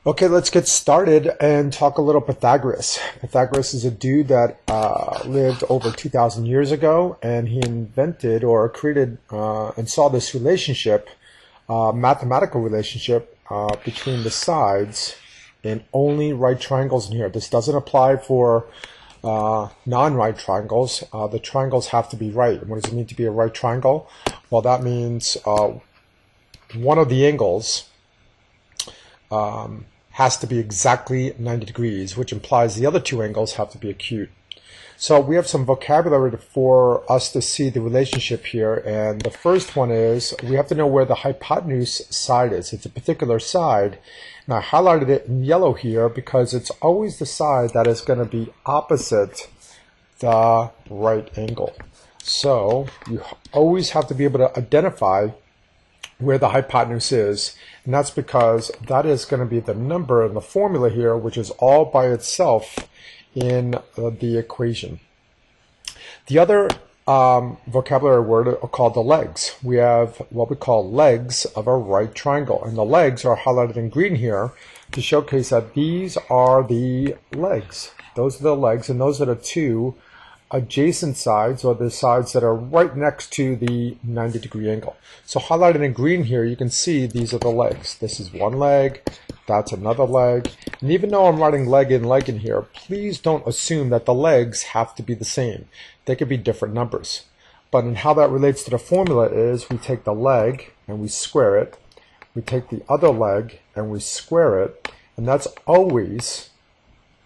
Okay, let's get started and talk a little Pythagoras. Pythagoras is a dude that lived over 2,000 years ago, and he invented or created and saw this relationship, mathematical relationship between the sides in only right triangles in here. This doesn't apply for non-right triangles. The triangles have to be right. And what does it mean to be a right triangle? Well, that means one of the angles has to be exactly 90 degrees, which implies the other two angles have to be acute. So we have some vocabulary for us to see the relationship here, and the first one is we have to know where the hypotenuse side is. It's a particular side, and I highlighted it in yellow here because it's always the side that is going to be opposite the right angle. So you always have to be able to identify where the hypotenuse is, and that's because that is going to be the number in the formula here, which is all by itself in the equation. The other vocabulary word are called the legs. We have what we call legs of a right triangle, and the legs are highlighted in green here to showcase that these are the legs. Those are the legs, and those are the two adjacent sides, or the sides that are right next to the 90-degree angle. So highlighted in green here, you can see these are the legs. This is one leg, that's another leg. And even though I'm writing leg in here, please don't assume that the legs have to be the same. They could be different numbers. But in how that relates to the formula is we take the leg and we square it. We take the other leg and we square it. And that's always,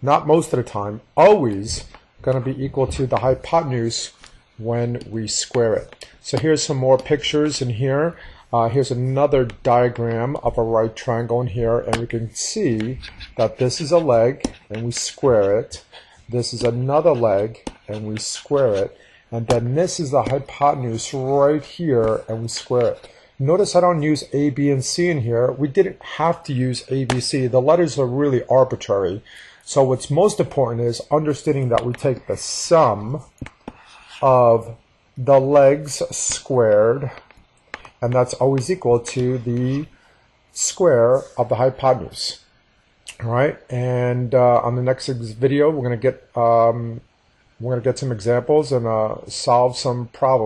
not most of the time, always going to be equal to the hypotenuse when we square it. So here's some more pictures in here. Here's another diagram of a right triangle in here, and we can see that this is a leg and we square it. This is another leg and we square it. And then this is the hypotenuse right here and we square it. Notice I don't use A, B, and C in here. We didn't have to use A, B, C. The letters are really arbitrary. So what's most important is understanding that we take the sum of the legs squared, and that's always equal to the square of the hypotenuse. All right, and on the next video, we're gonna get some examples and solve some problems.